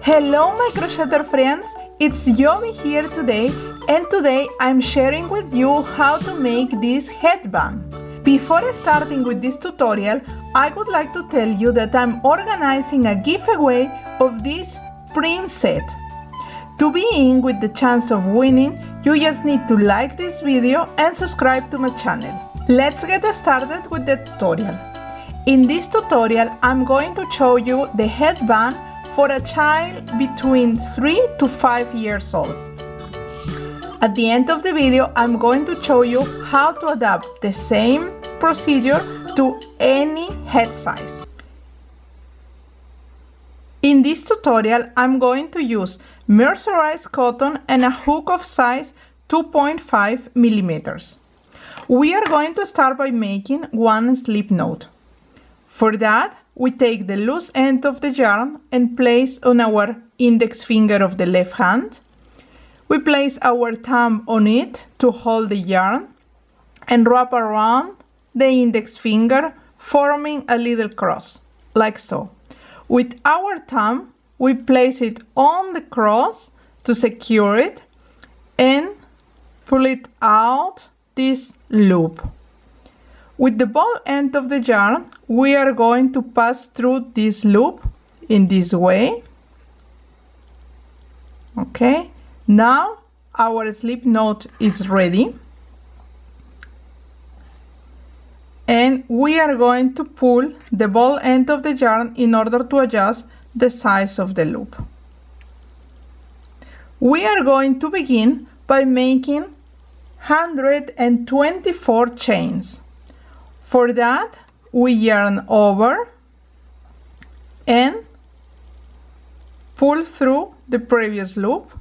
Hello my crocheter friends, it's Yomi here today, and today I'm sharing with you how to make this headband. Before starting with this tutorial, I would like to tell you that I'm organizing a giveaway of this print set. To be in with the chance of winning, you just need to like this video and subscribe to my channel. Let's get started with the tutorial. In this tutorial, I'm going to show you the headband for a child between 3 to 5 years old. At the end of the video, I'm going to show you how to adapt the same procedure to any head size. In this tutorial, I'm going to use mercerized cotton and a hook of size 2.5 millimeters. We are going to start by making one slip knot. For that, we take the loose end of the yarn and place on our index finger of the left hand. We place our thumb on it to hold the yarn and wrap around the index finger, forming a little cross, like so. With our thumb, we place it on the cross to secure it and pull it out this loop. With the ball end of the yarn, we are going to pass through this loop in this way. Okay, now our slip knot is ready. And we are going to pull the ball end of the yarn in order to adjust the size of the loop. We are going to begin by making 124 chains. For that, we yarn over and pull through the previous loop.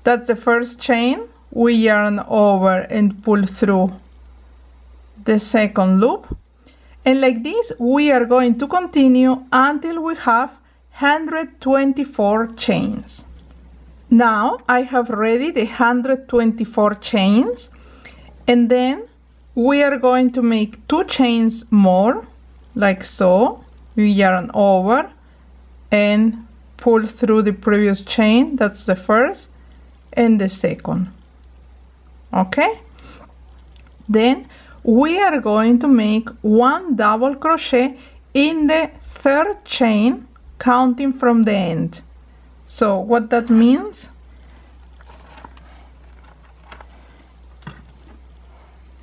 That's the first chain. We yarn over and pull through the second loop. And like this, we are going to continue until we have 124 chains. Now I have ready the 124 chains, and then we are going to make 2 chains more, like so. We yarn over and pull through the previous chain. That's the first and the second. Okay, then we are going to make 1 double crochet in the 3rd chain, counting from the end. So what that means,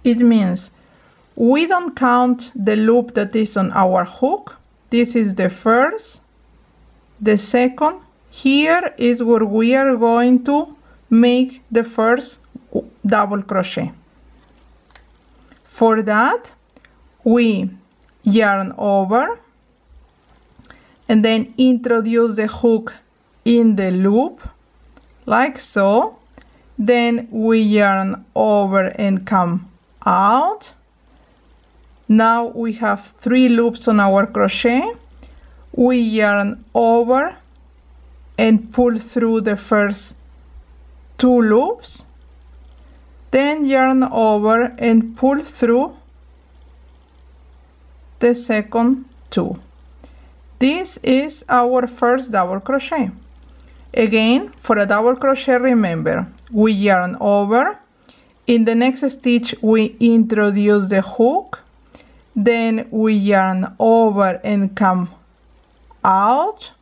it means we don't count the loop that is on our hook. This is the first, the second. Here is where we are going to make the first double crochet. For that, we yarn over and then introduce the hook in the loop, like so. Then we yarn over and come out. Now we have 3 loops on our crochet. We yarn over and pull through the first 2 loops, then yarn over and pull through the second 2. This is our first double crochet. Again, for a double crochet, remember, we yarn over. In the next stitch, we introduce the hook, then we yarn over and come out.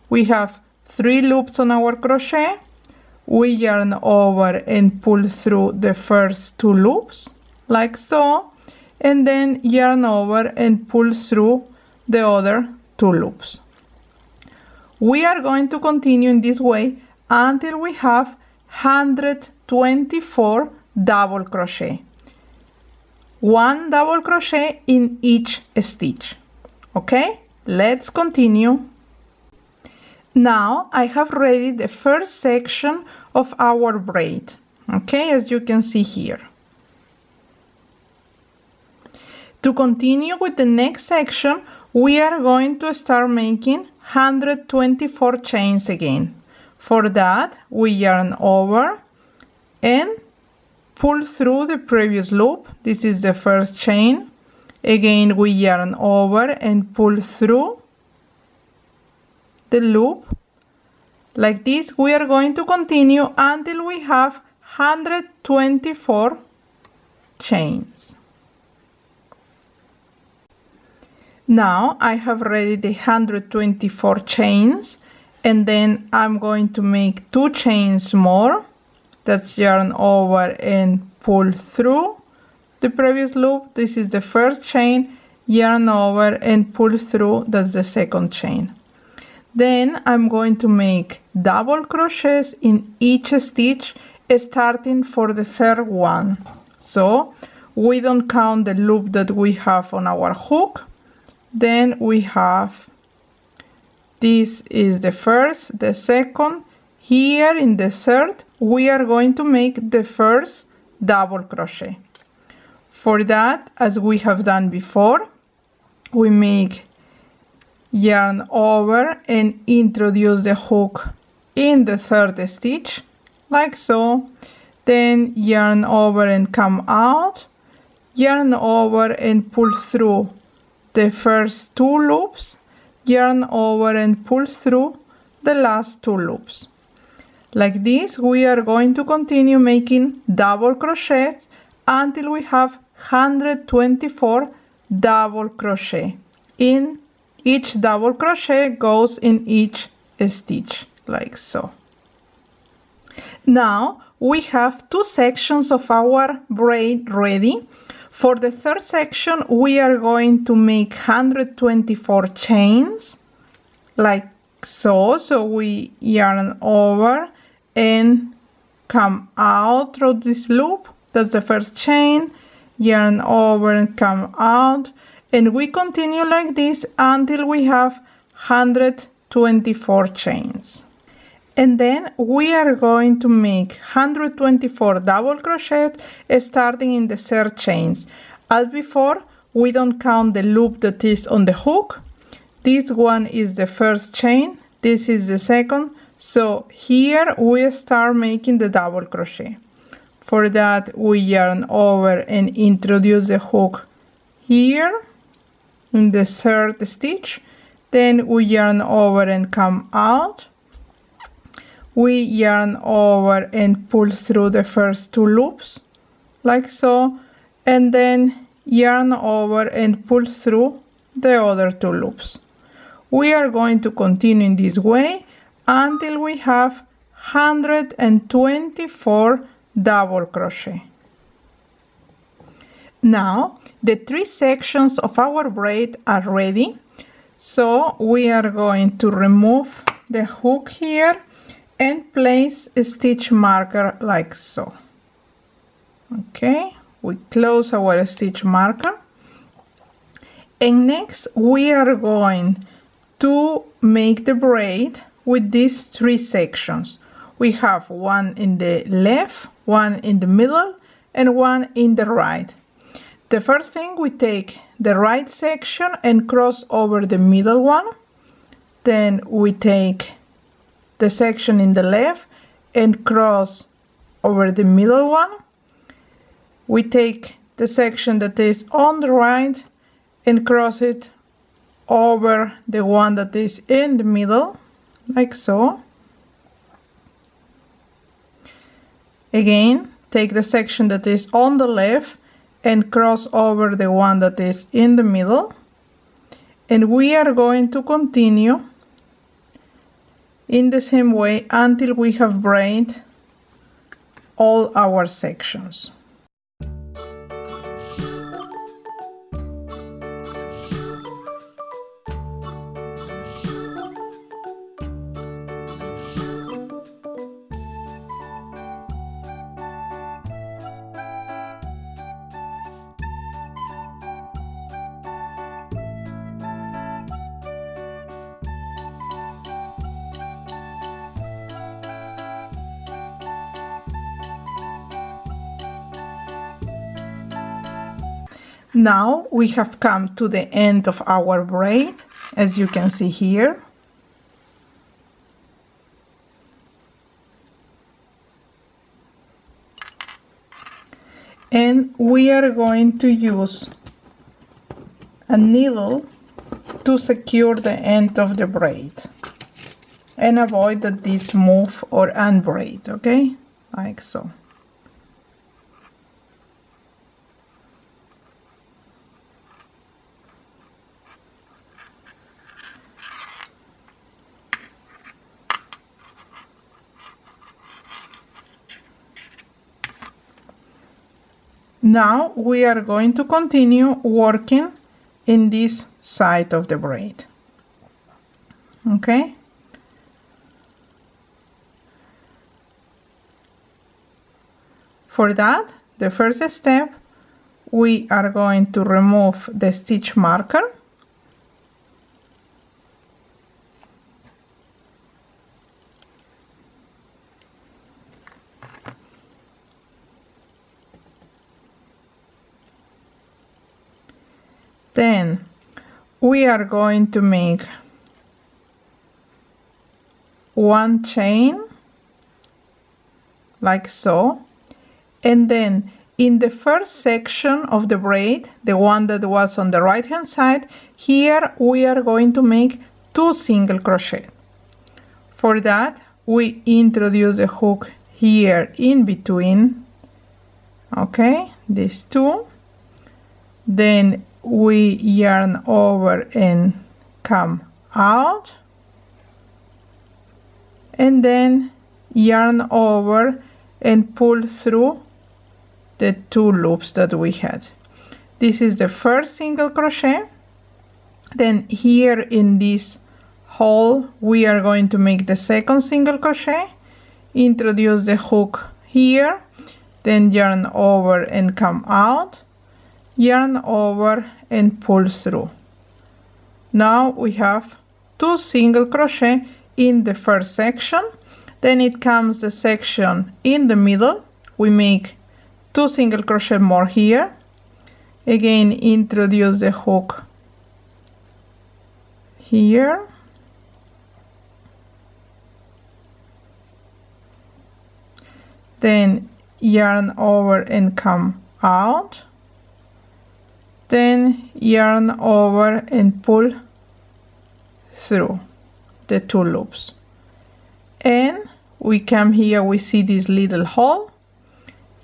We have 3 loops on our crochet. We yarn over and pull through the first 2 loops, like so, and then yarn over and pull through the other 2 loops. We are going to continue in this way until we have 124 double crochet. 1 double crochet in each stitch. Okay, let's continue. Now I have ready the first section of our braid. Okay, as you can see here. To continue with the next section, we are going to start making 124 chains again. For that, we yarn over and pull through the previous loop. This is the first chain. Again, we yarn over and pull through the loop. Like this, we are going to continue until we have 124 chains. Now I have ready the 124 chains, and then I'm going to make 2 chains more. That's yarn over and pull through the previous loop. This is the first chain, yarn over and pull through, that's the second chain. Then I'm going to make double crochets in each stitch, starting for the third one. So we don't count the loop that we have on our hook. Then we have, this is the first, the second. Here in the third, we are going to make the first double crochet. For that, as we have done before, we make yarn over and introduce the hook in the third stitch, like so. Then yarn over and come out, yarn over and pull through the first 2 loops, yarn over and pull through the last 2 loops. Like this, we are going to continue making double crochets until we have 124 double crochet. In each double crochet goes in each stitch, like so. Now we have 2 sections of our braid ready. For the third section, we are going to make 124 chains, like so. So we yarn over and come out through this loop. That's the first chain, yarn over and come out, and we continue like this until we have 124 chains. And then we are going to make 124 double crochets starting in the third chains. As before, we don't count the loop that is on the hook. This one is the first chain, this is the second. So here we start making the double crochet. For that, we yarn over and introduce the hook here in the third stitch. Then we yarn over and come out. We yarn over and pull through the first 2 loops, like so, and then yarn over and pull through the other 2 loops. We are going to continue in this way until we have 124 double crochet. Now the 3 sections of our braid are ready, so we are going to remove the hook here and place a stitch marker like so. Okay, we close our stitch marker, and next we are going to make the braid with these 3 sections. We have one in the left, one in the middle, and one in the right. The first thing, we take the right section and cross over the middle one. Then we take the section in the left and cross over the middle one. We take the section that is on the right and cross it over the one that is in the middle, like so. Again, take the section that is on the left and cross over the one that is in the middle, and we are going to continue in the same way until we have braided all our sections. Now we have come to the end of our braid, as you can see here. And we are going to use a needle to secure the end of the braid. and avoid that this move or unbraid, okay, like so. Now we are going to continue working in this side of the braid, okay. For that, the first step, we are going to remove the stitch marker. Then we are going to make one chain like so, and then in the first section of the braid, the one that was on the right hand side, here we are going to make 2 single crochet. For that, we introduce a hook here in between, okay, these 2, then we yarn over and come out, and then yarn over and pull through the 2 loops that we had. This is the first single crochet. Then here in this hole we are going to make the second single crochet, introduce the hook here, then yarn over and come out, yarn over and pull through. Now we have 2 single crochet in the first section. Then it comes the section in the middle, we make 2 single crochet more here, again introduce the hook here, then yarn over and come out, then yarn over and pull through the 2 loops, and we come here, we see this little hole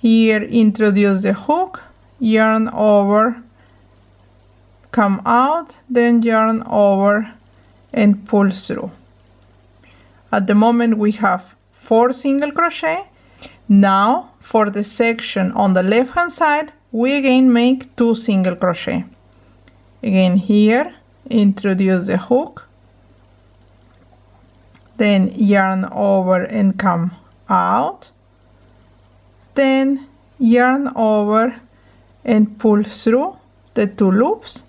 here, introduce the hook, yarn over, come out, then yarn over and pull through. At the moment we have 4 single crochet. Now for the section on the left hand side, we again make 2 single crochet. Again here, introduce the hook, then yarn over and come out, then yarn over and pull through the 2 loops,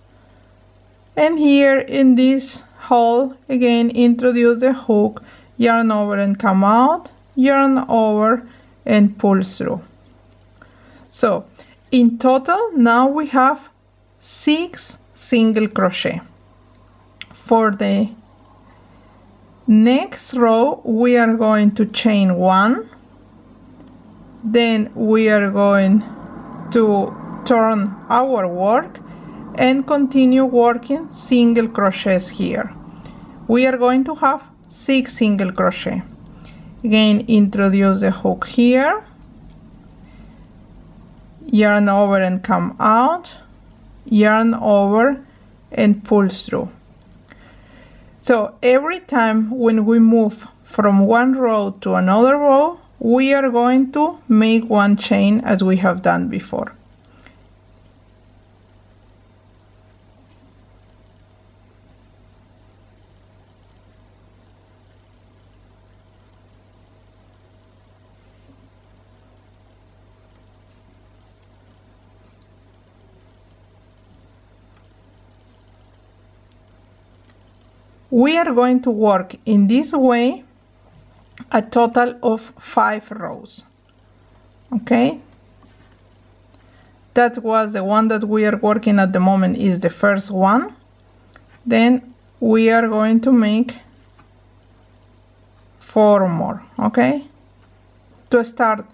and here in this hole again introduce the hook, yarn over and come out, yarn over and pull through. So in total now we have 6 single crochet. For the next row we are going to chain 1, then we are going to turn our work and continue working single crochets here. We are going to have 6 single crochet. Again introduce the hook here, yarn over and come out, yarn over and pull through. So every time when we move from one row to another row, we are going to make 1 chain as we have done before. We are going to work in this way a total of 5 rows. Okay, that was the one that we are working at the moment, is the first one. Then we are going to make 4 more. Okay, to start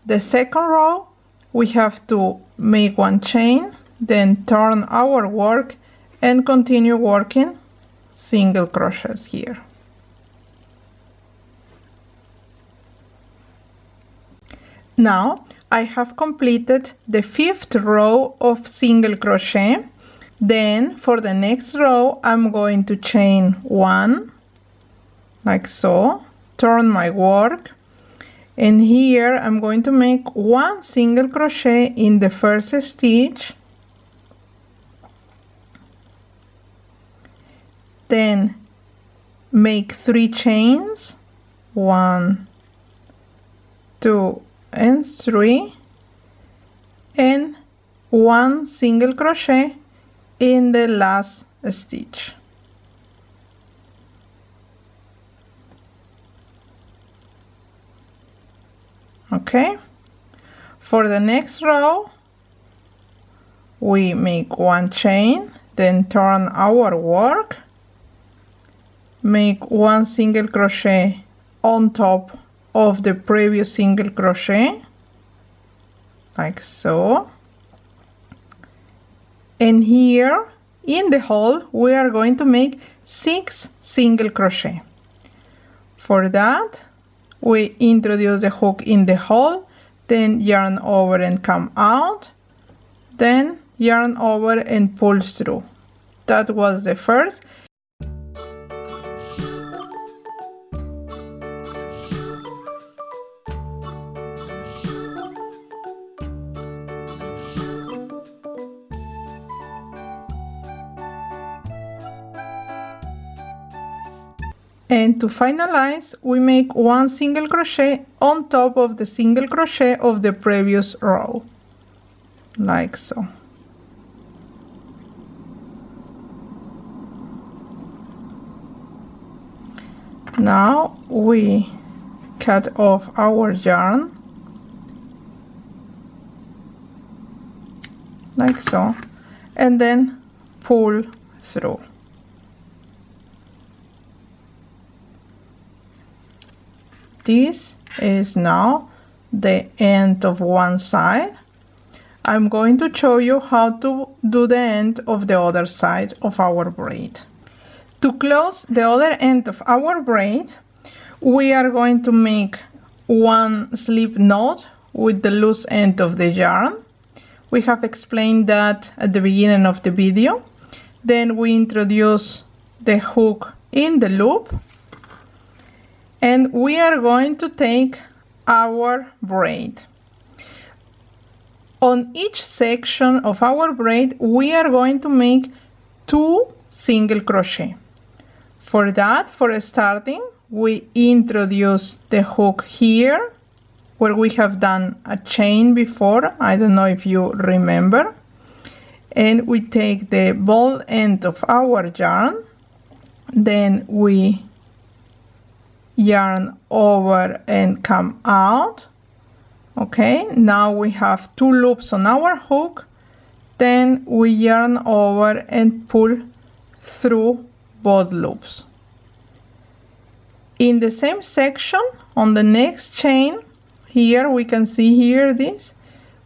the second row we have to make 1 chain, then turn our work and continue working single crochets here. Now I have completed the 5th row of single crochet. Then for the next row I'm going to chain 1 like so, turn my work, and here I'm going to make 1 single crochet in the first stitch, then make 3 chains, 1, 2 and 3, and 1 single crochet in the last stitch. Okay, for the next row we make 1 chain, then turn our work, make 1 single crochet on top of the previous single crochet like so, and here in the hole we are going to make 6 single crochet. For that we introduce the hook in the hole, then yarn over and come out, then yarn over and pull through. That was the first. And to finalize, we make 1 single crochet on top of the single crochet of the previous row, like so. Now we cut off our yarn, like so, and then pull through. This is now the end of one side. I'm going to show you how to do the end of the other side of our braid. To close the other end of our braid, we are going to make 1 slip knot with the loose end of the yarn. We have explained that at the beginning of the video. Then we introduce the hook in the loop, and we are going to take our braid. On each section of our braid we are going to make 2 single crochet. For that, for starting, we introduce the hook here where we have done a chain before. I don't know if you remember. And we take the ball end of our yarn, then we yarn over and come out. Okay, now we have 2 loops on our hook, then we yarn over and pull through both loops. In the same section, on the next chain, here we can see here this,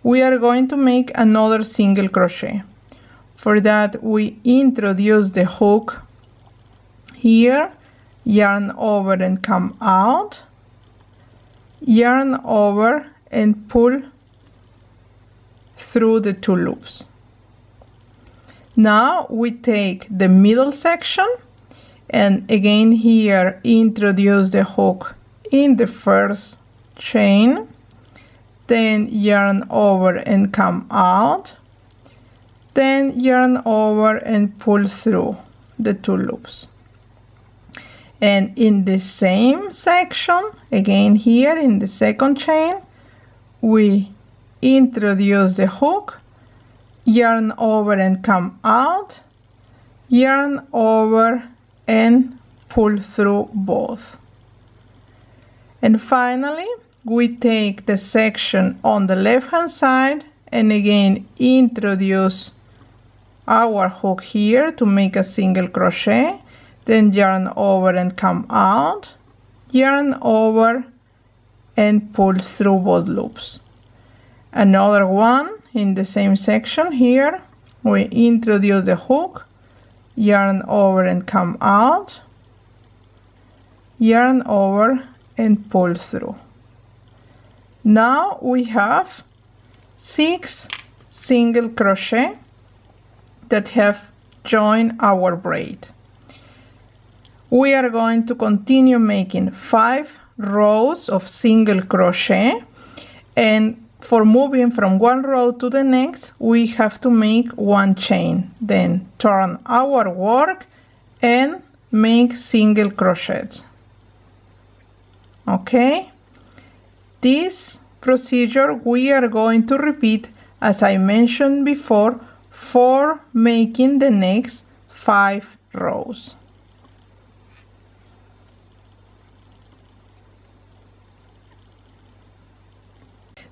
we are going to make another single crochet. For that we introduce the hook here, yarn over and come out, yarn over and pull through the 2 loops. Now we take the middle section and again here introduce the hook in the first chain, then yarn over and come out, then yarn over and pull through the 2 loops. And in the same section, again here in the second chain, we introduce the hook, yarn over and come out, yarn over and pull through both. And finally, we take the section on the left hand side and again introduce our hook here to make a single crochet, then yarn over and come out, yarn over and pull through both loops. Another one in the same section here, we introduce the hook, yarn over and come out, yarn over and pull through. Now we have 6 single crochet that have joined our braid. We are going to continue making 5 rows of single crochet, and for moving from one row to the next we have to make 1 chain, then turn our work and make single crochets. Okay, this procedure we are going to repeat, as I mentioned before, for making the next 5 rows.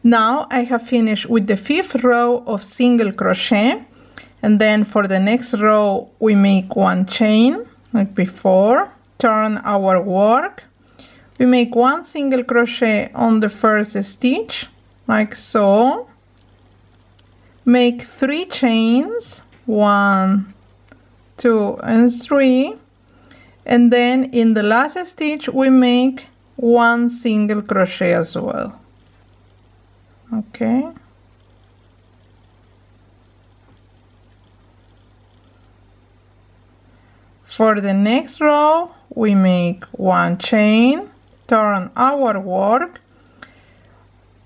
Now I have finished with the 5th row of single crochet, and then for the next row we make 1 chain like before, turn our work, we make 1 single crochet on the first stitch like so, make 3 chains, 1, 2 and 3, and then in the last stitch we make 1 single crochet as well. Okay, for the next row we make 1 chain, turn our work,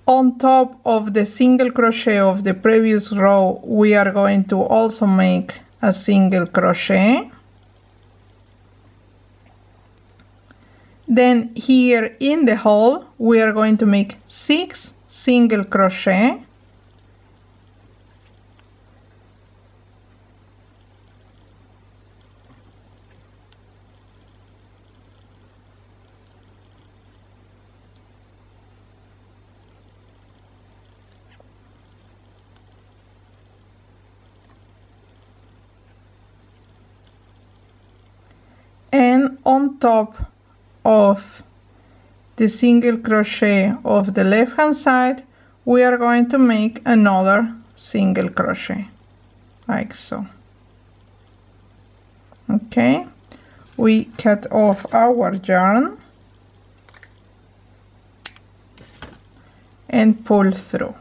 on top of the single crochet of the previous row we are going to also make a single crochet. Then here in the hole we are going to make 6 single crochet, and on top of the single crochet of the left hand side we are going to make another single crochet like so. Okay, we cut off our yarn and pull through.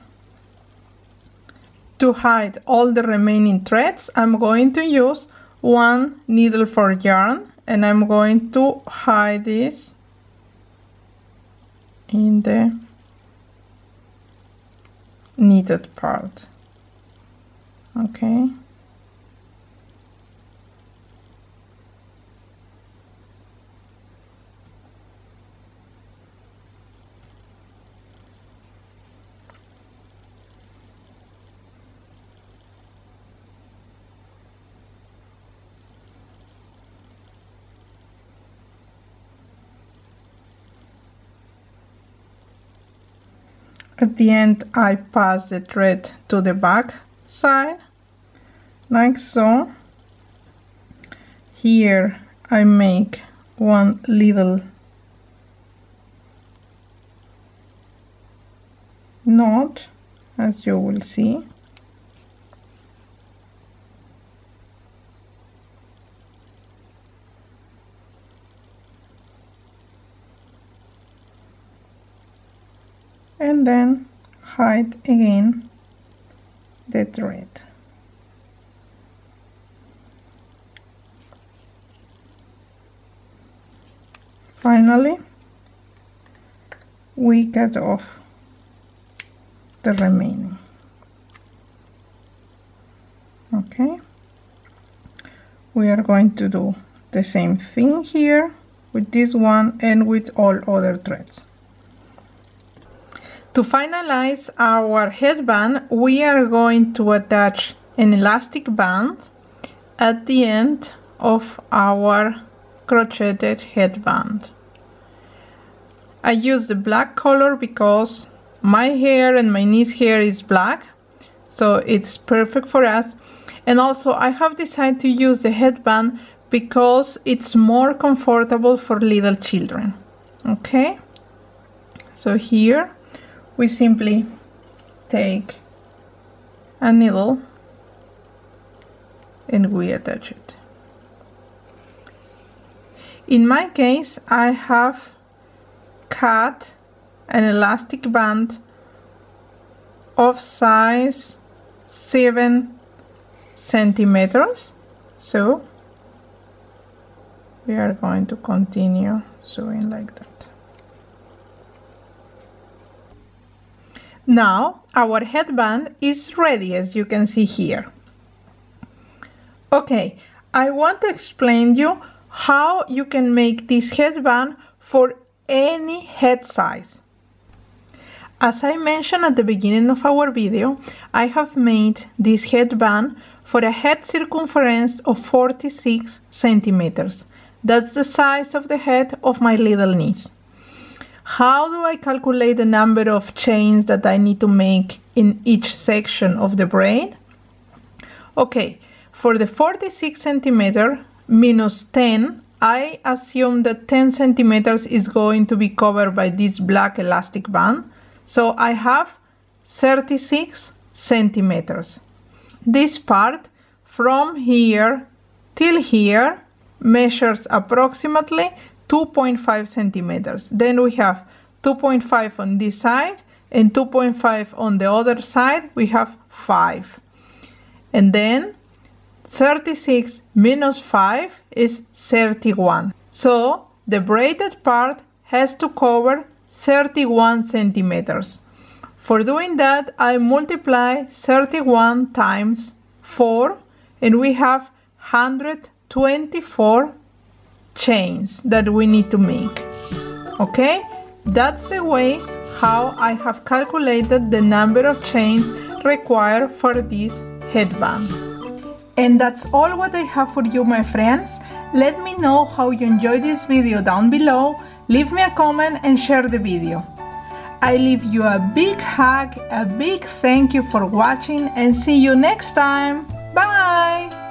To hide all the remaining threads I'm going to use 1 needle for yarn, and I'm going to hide this in the knitted part. Okay, at the end I pass the thread to the back side like so. Here I make 1 little knot, as you will see, and then hide again the thread. Finally we cut off the remaining. Okay, we are going to do the same thing here with this one and with all other threads. To finalize our headband, we are going to attach an elastic band at the end of our crocheted headband. I use the black color because my hair and my niece hair is black, so it's perfect for us. And also I have decided to use the headband because it's more comfortable for little children. Okay, so here we simply take a needle and we attach it. In my case, I have cut an elastic band of size 7 centimeters. So we are going to continue sewing like that. Now our headband is ready, as you can see here. Okay, I want to explain you how you can make this headband for any head size. As I mentioned at the beginning of our video, I have made this headband for a head circumference of 46 centimeters. That's the size of the head of my little niece. How do I calculate the number of chains that I need to make in each section of the braid? Okay, for the 46 centimeter minus 10, I assume that 10 centimeters is going to be covered by this black elastic band. So I have 36 centimeters. This part from here till here measures approximately 2.5 centimeters. Then we have 2.5 on this side and 2.5 on the other side. We have 5. And then 36 minus 5 is 31. So the braided part has to cover 31 centimeters. For doing that, I multiply 31 times 4 and we have 124 chains that we need to make. Okay, that's the way how I have calculated the number of chains required for this headband. And that's all what I have for you, my friends. Let me know how you enjoyed this video down below. Leave me a comment and share the video. I leave you a big hug, a big thank you for watching, and see you next time. Bye!